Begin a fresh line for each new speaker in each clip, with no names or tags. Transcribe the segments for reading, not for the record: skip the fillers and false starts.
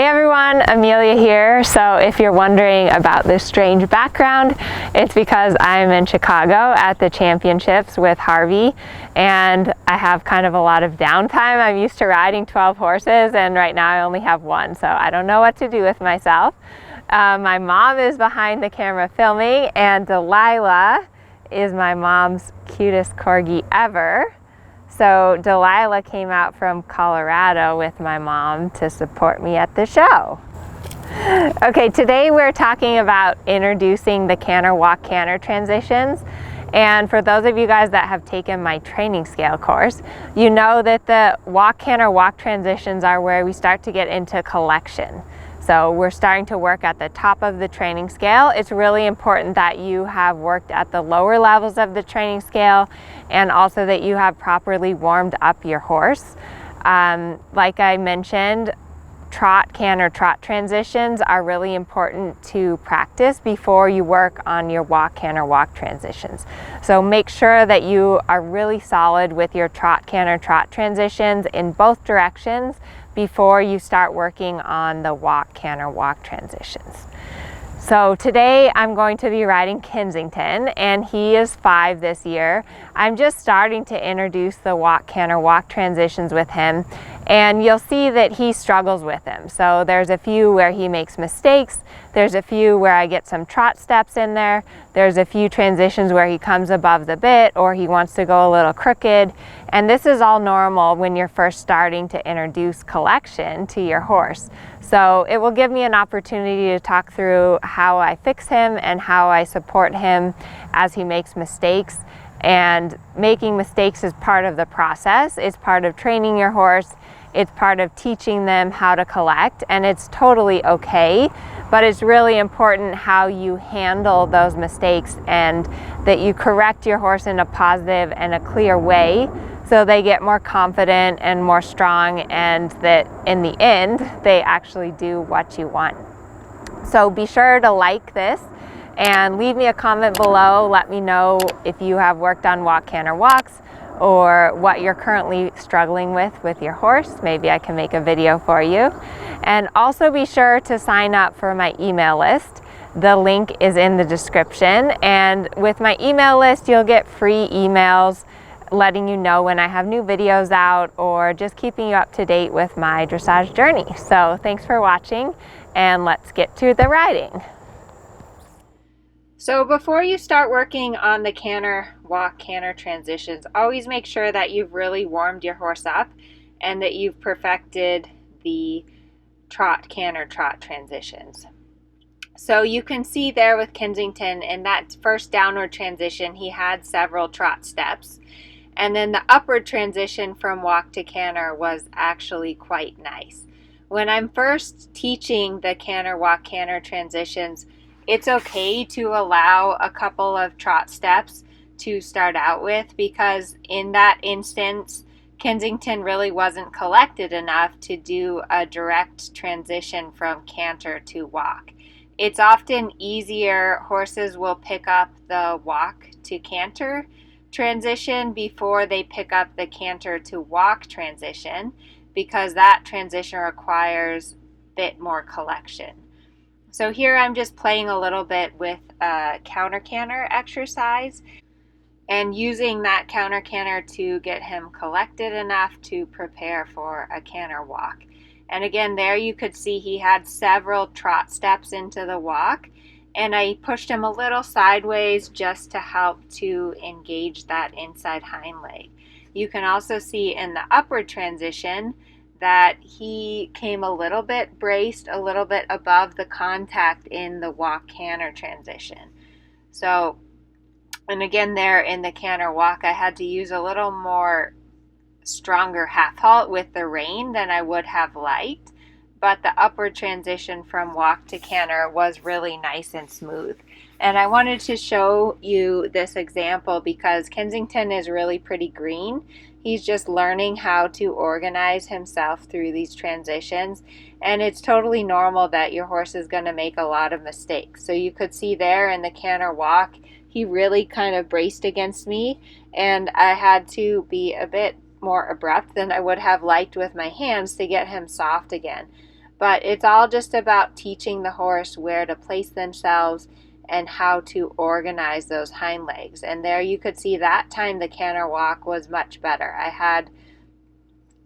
Hey everyone, Amelia here. So if you're wondering about this strange background, it's because I'm in Chicago at the championships with Harvey, and I have kind of a lot of downtime. I'm used to riding 12 horses, and right now I only have one, so I don't know what to do with myself. My mom is behind the camera filming, and Delilah is my mom's cutest corgi ever. So Delilah came out from Colorado with my mom to support me at the show. Okay, today we're talking about introducing the canter-walk-canter transitions. And for those of you guys that have taken my training scale course, you know that the walk-canter-walk transitions are where we start to get into collection. So we're starting to work at the top of the training scale. It's really important that you have worked at the lower levels of the training scale, and also that you have properly warmed up your horse. Like I mentioned, trot, canter, trot transitions are really important to practice before you work on your walk, canter, walk transitions. So make sure that you are really solid with your trot, canter, trot transitions in both directions before you start working on the walk, canter, walk transitions. So today I'm going to be riding Kensington, and he is 5 this year. I'm just starting to introduce the walk, canter, walk transitions with him, and you'll see that he struggles with them. So there's a few where he makes mistakes, there's a few where I get some trot steps in there, there's a few transitions where he comes above the bit or he wants to go a little crooked, and this is all normal when you're first starting to introduce collection to your horse. So it will give me an opportunity to talk through how I fix him and how I support him as he makes mistakes. And making mistakes is part of the process. It's part of training your horse. It's part of teaching them how to collect, and it's totally okay. But it's really important how you handle those mistakes and that you correct your horse in a positive and a clear way, so they get more confident and more strong, and that in the end they actually do what you want. So be sure to like this and leave me a comment below. Let me know if you have worked on walk, canter, walks, or what you're currently struggling with your horse. Maybe I can make a video for you. And also be sure to sign up for my email list. The link is in the description, and with my email list you'll get free emails letting you know when I have new videos out, or just keeping you up to date with my dressage journey. So thanks for watching, and let's get to the riding. So before you start working on the canter, walk, canter transitions, always make sure that you've really warmed your horse up and that you've perfected the trot, canter, trot transitions. So you can see there with Kensington, in that first downward transition, he had several trot steps. And then the upward transition from walk to canter was actually quite nice. When I'm first teaching the canter, walk, canter transitions, it's okay to allow a couple of trot steps to start out with, because in that instance, Kensington really wasn't collected enough to do a direct transition from canter to walk. It's often easier, horses will pick up the walk to canter transition before they pick up the canter to walk transition, because that transition requires a bit more collection. So here I'm just playing a little bit with a counter-canter exercise and using that counter-canter to get him collected enough to prepare for a canter walk. And again, there you could see he had several trot steps into the walk, and I pushed him a little sideways just to help to engage that inside hind leg. You can also see in the upward transition that he came a little bit braced, a little bit above the contact in the walk canter transition. So, and again there in the canter walk, I had to use a little more stronger half halt with the rein than I would have liked, but the upward transition from walk to canter was really nice and smooth. And I wanted to show you this example because Kensington is really pretty green. He's just learning how to organize himself through these transitions, and it's totally normal that your horse is going to make a lot of mistakes. So you could see there in the canter walk, he really kind of braced against me, and I had to be a bit more abrupt than I would have liked with my hands to get him soft again. But it's all just about teaching the horse where to place themselves and how to organize those hind legs. And there you could see that time the canter walk was much better. I had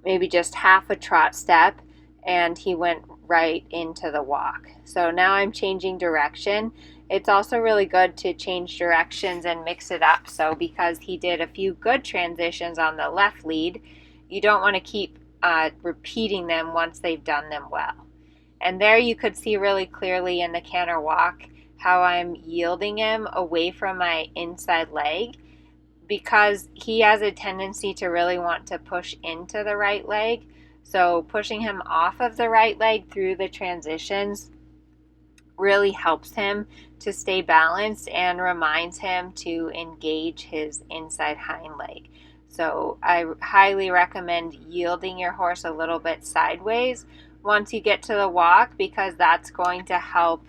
maybe just half a trot step and he went right into the walk. So now I'm changing direction. It's also really good to change directions and mix it up. So because he did a few good transitions on the left lead, you don't want to keep repeating them once they've done them well. And there you could see really clearly in the canter walk how I'm yielding him away from my inside leg, because he has a tendency to really want to push into the right leg. So pushing him off of the right leg through the transitions really helps him to stay balanced and reminds him to engage his inside hind leg. So I highly recommend yielding your horse a little bit sideways once you get to the walk, because that's going to help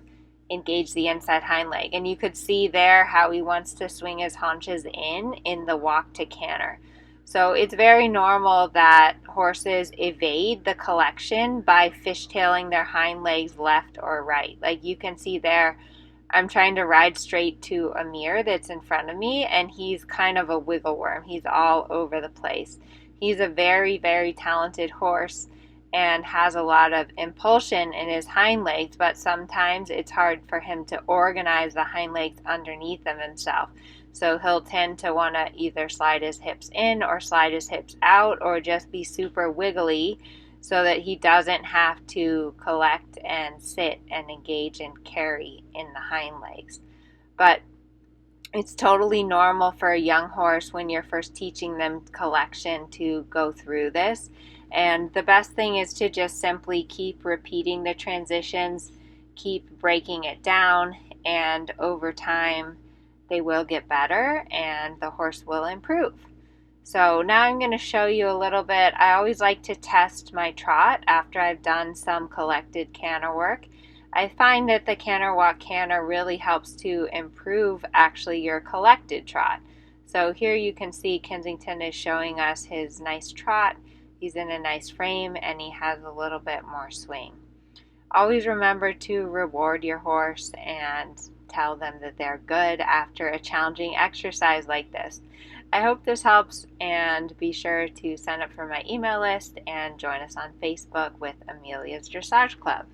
engage the inside hind leg. And you could see there how he wants to swing his haunches in the walk to canter. So it's very normal that horses evade the collection by fishtailing their hind legs left or right. Like you can see there, I'm trying to ride straight to a mirror that's in front of me, and he's kind of a wiggle worm. He's all over the place. He's a very, very talented horse and has a lot of impulsion in his hind legs, but sometimes it's hard for him to organize the hind legs underneath of himself. So he'll tend to want to either slide his hips in or slide his hips out, or just be super wiggly so that he doesn't have to collect and sit and engage and carry in the hind legs. But it's totally normal for a young horse when you're first teaching them collection to go through this. And the best thing is to just simply keep repeating the transitions, keep breaking it down, and over time they will get better and the horse will improve. So now I'm going to show you a little bit. I always like to test my trot after I've done some collected canter work. I find that the canter-walk-canter really helps to improve actually your collected trot. So here you can see Kensington is showing us his nice trot. He's in a nice frame and he has a little bit more swing. Always remember to reward your horse and tell them that they're good after a challenging exercise like this. I hope this helps, and be sure to sign up for my email list and join us on Facebook with Amelia's Dressage Club.